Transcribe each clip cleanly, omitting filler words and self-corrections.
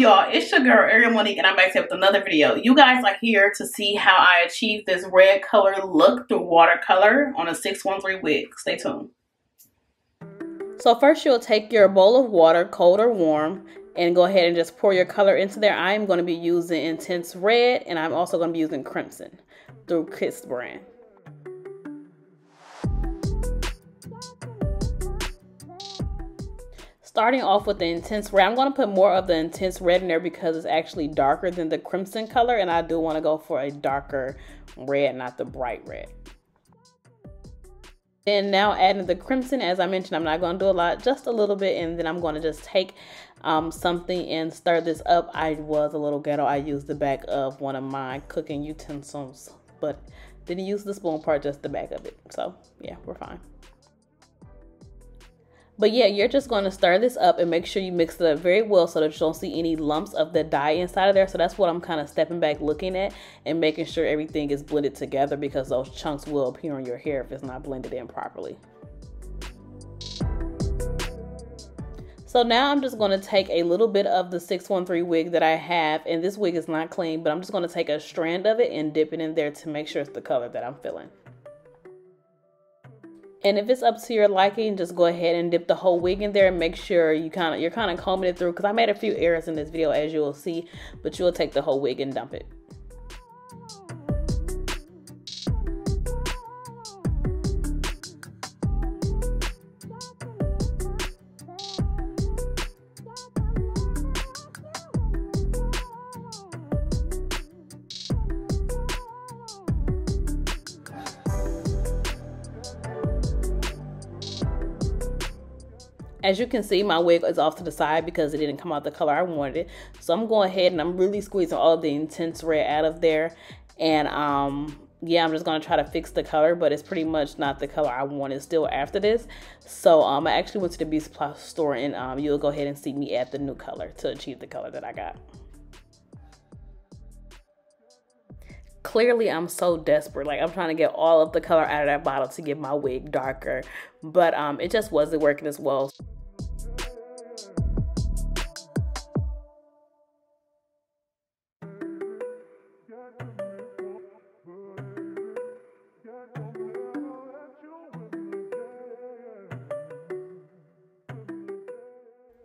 y'all? It's your girl Arial'Monique, and I'm back here with another video. You guys are here to see how I achieved this red color look through watercolor on a 613 wig. Stay tuned. So first you'll take your bowl of water, cold or warm, and go ahead and just pour your color into there. I'm going to be using Intense Red, and I'm also going to be using Crimson through Kiss brand. Starting off with the Intense Red, I'm going to put more of the Intense Red in there because it's actually darker than the Crimson color, and I do want to go for a darker red, not the bright red. Then now adding the Crimson, as I mentioned, I'm not going to do a lot, just a little bit, and then I'm going to just take something and stir this up. I was a little ghetto. I used the back of one of my cooking utensils, but didn't use the spoon part, just the back of it. So yeah, we're fine. But yeah, you're just going to stir this up and make sure you mix it up very well so that you don't see any lumps of the dye inside of there. So that's what I'm kind of stepping back looking at and making sure everything is blended together, because those chunks will appear on your hair if it's not blended in properly. So now I'm just going to take a little bit of the 613 wig that I have, and this wig is not clean, but I'm just going to take a strand of it and dip it in there to make sure it's the color that I'm feeling. And if it's up to your liking, just go ahead and dip the whole wig in there and make sure you're kind of combing it through, because I made a few errors in this video, as you will see, but you'll take the whole wig and dump it. As you can see, my wig is off to the side because it didn't come out the color I wanted it. So I'm going ahead and I'm really squeezing all the Intense Red out of there. And yeah, I'm just going to try to fix the color, but it's pretty much not the color I wanted still after this. So I actually went to the Beauty Supply store, and you'll go ahead and see me add the new color to achieve the color that I got. Clearly, I'm so desperate. Like, I'm trying to get all of the color out of that bottle to get my wig darker, but it just wasn't working as well.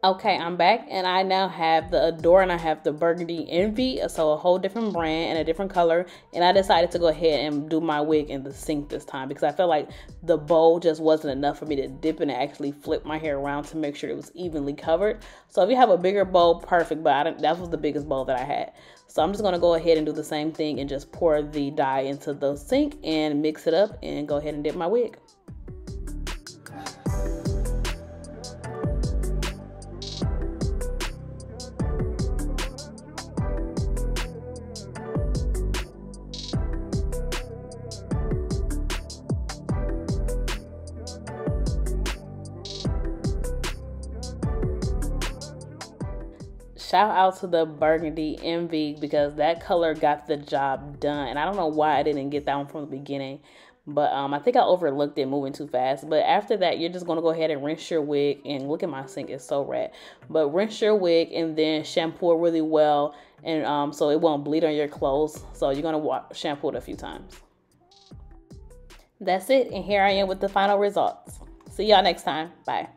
Okay, I'm back, and I now have the Adore and I have the Burgundy Envy, so a whole different brand and a different color. And I decided to go ahead and do my wig in the sink this time because I felt like the bowl just wasn't enough for me to dip in and actually flip my hair around to make sure it was evenly covered. So if you have a bigger bowl, perfect, but that was the biggest bowl that I had. So I'm just going to go ahead and do the same thing and just pour the dye into the sink and mix it up and go ahead and dip my wig. Shout out to the Burgundy Envy because that color got the job done. And I don't know why I didn't get that one from the beginning, but I think I overlooked it moving too fast. But after that, you're just going to go ahead and rinse your wig. And look at my sink, it's so red. But rinse your wig and then shampoo it really well, and so it won't bleed on your clothes. So you're going to shampoo it a few times. That's it, and here I am with the final results. See y'all next time. Bye.